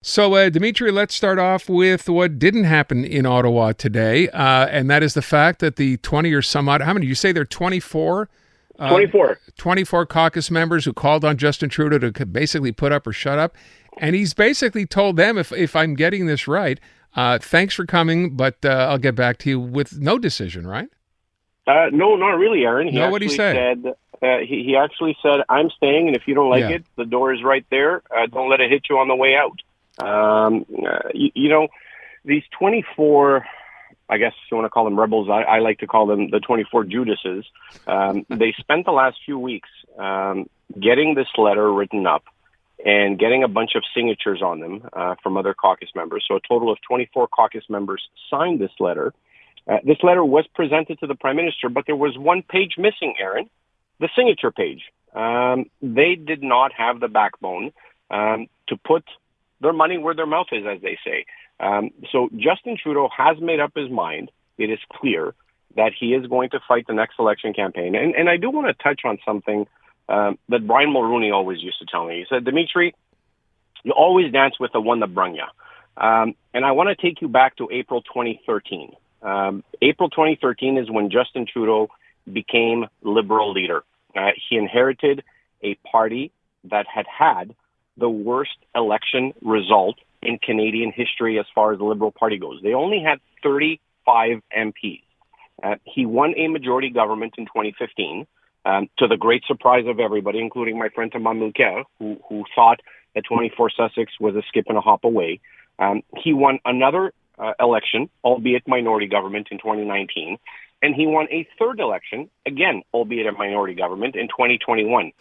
So, Dimitri, let's start off with what didn't happen in Ottawa today, and that is the fact that the 20 or some odd, how many, you say there are 24? 24. 24 caucus members who called on Justin Trudeau to basically put up or shut up. And he's basically told them, if I'm getting this right, thanks for coming, but I'll get back to you with no decision, right? No, not really, Aaron. No, what'd he say? He actually said, I'm staying, and if you don't like it, the door is right there. Don't let it hit you on the way out. These 24, I guess you want to call them rebels, I like to call them the 24 Judases. They spent the last few weeks getting this letter written up and getting a bunch of signatures on them from other caucus members. So a total of 24 caucus members signed this letter. This letter was presented to the Prime Minister, but there was one page missing, Aaron, the signature page. They did not have the backbone to put their money where their mouth is, as they say. So Justin Trudeau has made up his mind. It is clear that he is going to fight the next election campaign. And I do want to touch on something that Brian Mulroney always used to tell me. He said, Dimitri, you always dance with the one that brung you. And I want to take you back to April 2013. April 2013 is when Justin Trudeau became Liberal leader. He inherited a party that had the worst election result in Canadian history as far as the Liberal Party goes. They only had 35 MPs. He won a majority government in 2015, to the great surprise of everybody, including my friend Thomas Mulcair, who thought that 24 Sussex was a skip and a hop away. He won another election, albeit minority government, in 2019. And he won a third election, again, albeit a minority government, in 2021.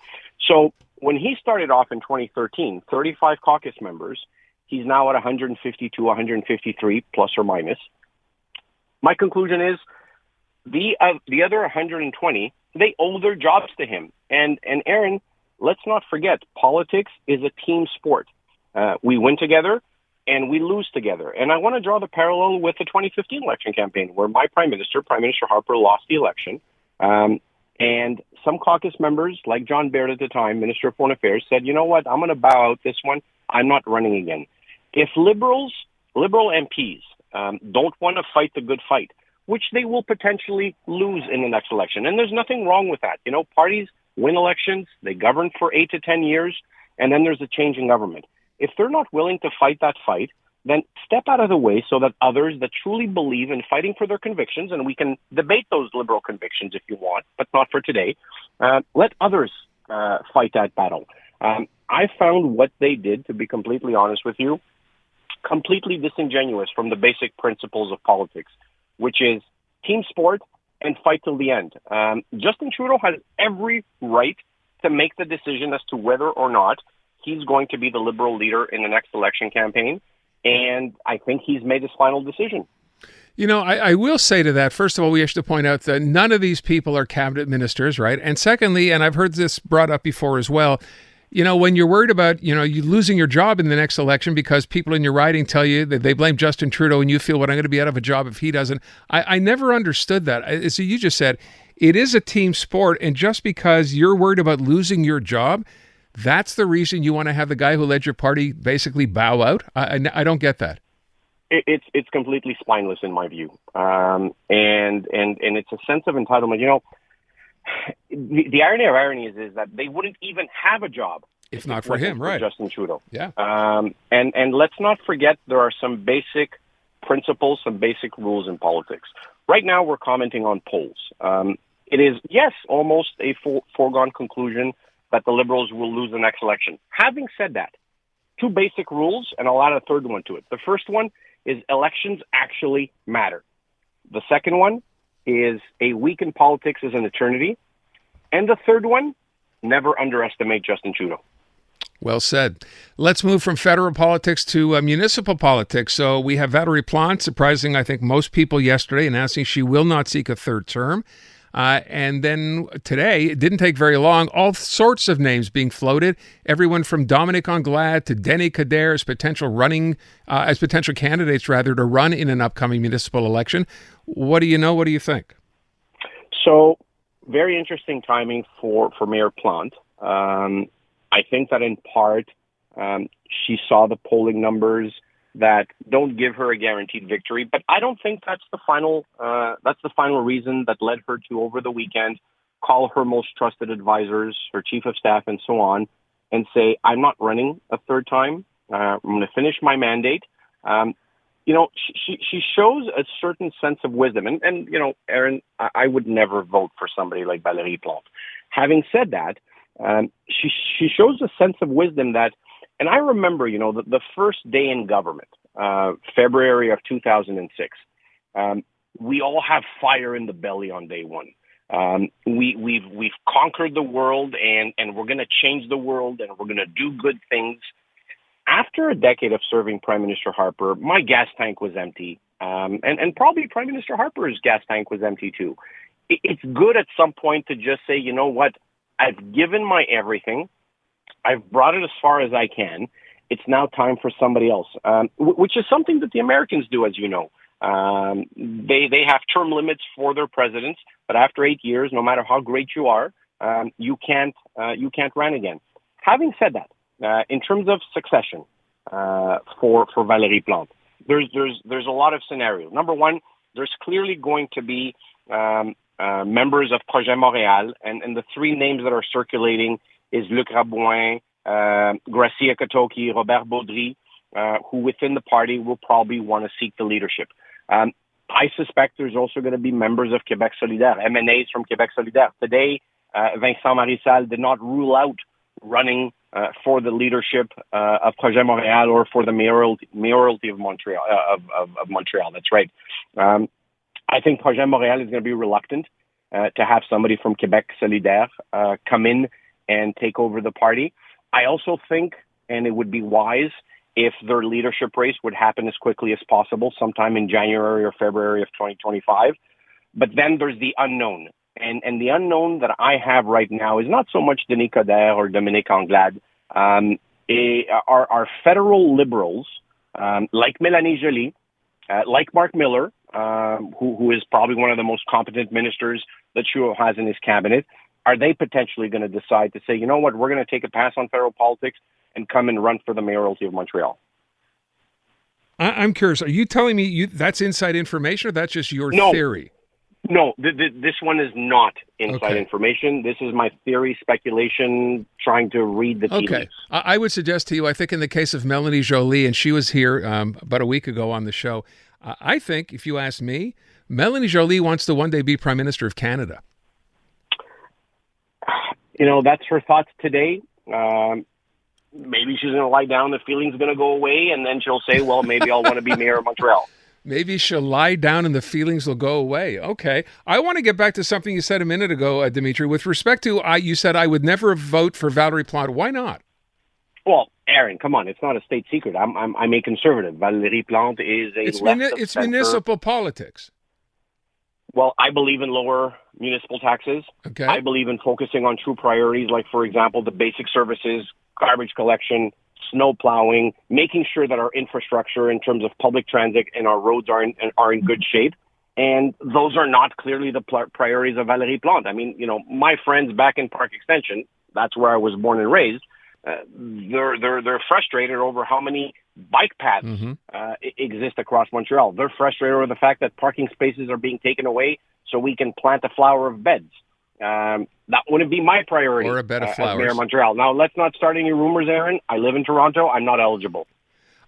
So when he started off in 2013, 35 caucus members, he's now at 152, 153, plus or minus. My conclusion is the other 120, they owe their jobs to him. And Aaron, let's not forget, politics is a team sport. We win together and we lose together. And I want to draw the parallel with the 2015 election campaign, where my Prime Minister Harper, lost the election. And some caucus members, like John Baird at the time, Minister of Foreign Affairs, said, you know what, I'm going to bow out this one. I'm not running again. If Liberal MPs don't want to fight the good fight, which they will potentially lose in the next election, and there's nothing wrong with that. You know, parties win elections, they govern for 8 to 10 years, and then there's a change in government. If they're not willing to fight that fight, then step out of the way so that others that truly believe in fighting for their convictions, and we can debate those Liberal convictions if you want, but not for today, let others fight that battle. I found what they did, to be completely honest with you, completely disingenuous from the basic principles of politics, which is team sport and fight till the end. Justin Trudeau has every right to make the decision as to whether or not he's going to be the Liberal leader in the next election campaign. And I think he's made his final decision. You know, I will say to that, first of all, we have to point out that none of these people are cabinet ministers, right? And secondly, and I've heard this brought up before as well, you know, when you're worried about, you losing your job in the next election because people in your riding tell you that they blame Justin Trudeau and you feel, well, I'm going to be out of a job if he doesn't. I never understood that. As you just said, it is a team sport. And just because you're worried about losing your job, that's the reason you want to have the guy who led your party basically bow out? I don't get that. It's completely spineless in my view. And it's a sense of entitlement. You know, the irony of ironies is that they wouldn't even have a job if not for him, right? Justin Trudeau. Yeah. And let's not forget there are some basic principles, some basic rules in politics. Right now, we're commenting on polls. It is, yes, almost a foregone conclusion that the Liberals will lose the next election. Having said that, two basic rules, and I'll add a third one to it. The first one is elections actually matter. The second one is a week in politics is an eternity. And the third one, never underestimate Justin Trudeau. Well said. Let's move from federal politics to municipal politics. So we have Valerie Plante, surprising, I think, most people yesterday, announcing she will not seek a third term. And then today, it didn't take very long, all sorts of names being floated, everyone from Dominic Anglade to Denis Coderre as potential candidates, rather, to run in an upcoming municipal election. What do you know? What do you think? So, very interesting timing for Mayor Plante. I think that in part, She saw the polling numbers that don't give her a guaranteed victory, but I don't think that's the final reason that led her to, over the weekend, call her most trusted advisors, her chief of staff, and so on, and say, I'm not running a third time. I'm going to finish my mandate. She shows a certain sense of wisdom. And Aaron, I would never vote for somebody like Valérie Plante. Having said that, she shows a sense of wisdom that, and I remember, the first day in government, February of 2006, we all have fire in the belly on day one. We've conquered the world, and we're going to change the world, and we're going to do good things. After a decade of serving Prime Minister Harper, my gas tank was empty, and probably Prime Minister Harper's gas tank was empty too. It's good at some point to just say, you know what, I've given my everything, I've brought it as far as I can. It's now time for somebody else, which is something that the Americans do, as you know. They have term limits for their presidents, but after 8 years, no matter how great you are, you can't run again. Having said that, in terms of succession for Valérie Plante, there's a lot of scenarios. Number one, there's clearly going to be members of Projet Montréal, and the three names that are circulating is Luc Rabouin, Gracia Katoki, Robert Baudry, who within the party will probably want to seek the leadership. I suspect there's also going to be members of Québec Solidaire, MNAs from Québec Solidaire. Today, Vincent Marissal did not rule out running for the leadership of Projet Montréal or for the mayoralty of Montreal. Of Montreal, that's right. I think Projet Montréal is going to be reluctant to have somebody from Québec Solidaire come in and take over the party. I also think, and it would be wise, if their leadership race would happen as quickly as possible, sometime in January or February of 2025. But then there's the unknown. And the unknown that I have right now is not so much Denis Coderre or Dominique Anglade. Are federal liberals, like Mélanie Joly, like Mark Miller, who is probably one of the most competent ministers that Trudeau has in his cabinet, are they potentially going to decide to say, you know what, we're going to take a pass on federal politics and come and run for the mayoralty of Montreal? I'm curious. Are you telling me that's inside information, or that's just your theory? No, this one is not inside information. This is my theory, speculation, trying to read the tea leaves. Okay. I would suggest to you, I think in the case of Mélanie Joly, and she was here about a week ago on the show, I think, if you ask me, Mélanie Joly wants to one day be Prime Minister of Canada. That's her thoughts today. Maybe she's going to lie down, the feeling's going to go away, and then she'll say, well, maybe I'll want to be mayor of Montreal. Maybe she'll lie down and the feelings will go away. Okay. I want to get back to something you said a minute ago, Dimitri. With respect to, you said I would never vote for Valérie Plante. Why not? Well, Aaron, come on. It's not a state secret. I'm a conservative. Valérie Plante is It's municipal politics. Well, I believe in lower municipal taxes. Okay. I believe in focusing on true priorities, like, for example, the basic services, garbage collection, snow plowing, making sure that our infrastructure in terms of public transit and our roads are in good shape. And those are not clearly the priorities of Valérie Plante. I mean, my friends back in Park Extension, that's where I was born and raised, they're frustrated over how many bike paths exist across Montreal. They're frustrated over the fact that parking spaces are being taken away so we can plant a flower of beds. That wouldn't be my priority or a bed of flowers. As Mayor of Montreal. Now, let's not start any rumors, Aaron. I live in Toronto. I'm not eligible.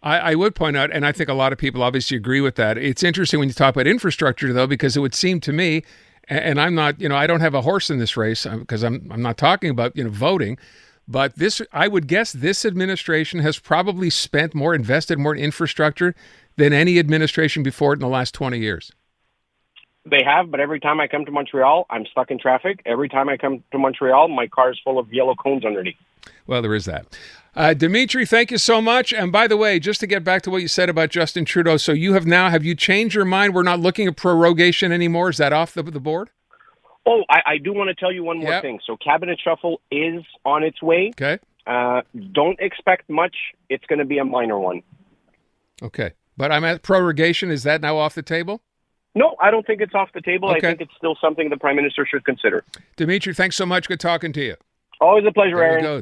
I would point out, and I think a lot of people obviously agree with that. It's interesting when you talk about infrastructure, though, because it would seem to me, and I'm not, I don't have a horse in this race because I'm not talking about, voting, but I would guess this administration has probably invested more in infrastructure than any administration before it in the last 20 years. They have, but every time I come to Montreal, I'm stuck in traffic. Every time I come to Montreal, my car is full of yellow cones underneath. Well, there is that. Dimitri, thank you so much. And by the way, just to get back to what you said about Justin Trudeau, so have you changed your mind? We're not looking at prorogation anymore. Is that off the board? Oh, I do want to tell you one more thing. So cabinet shuffle is on its way. Okay. Don't expect much. It's going to be a minor one. Okay. But I'm at prorogation. Is that now off the table? No, I don't think it's off the table. Okay. I think it's still something the Prime Minister should consider. Dimitri, thanks so much. Good talking to you. Always a pleasure, There Aaron. you go.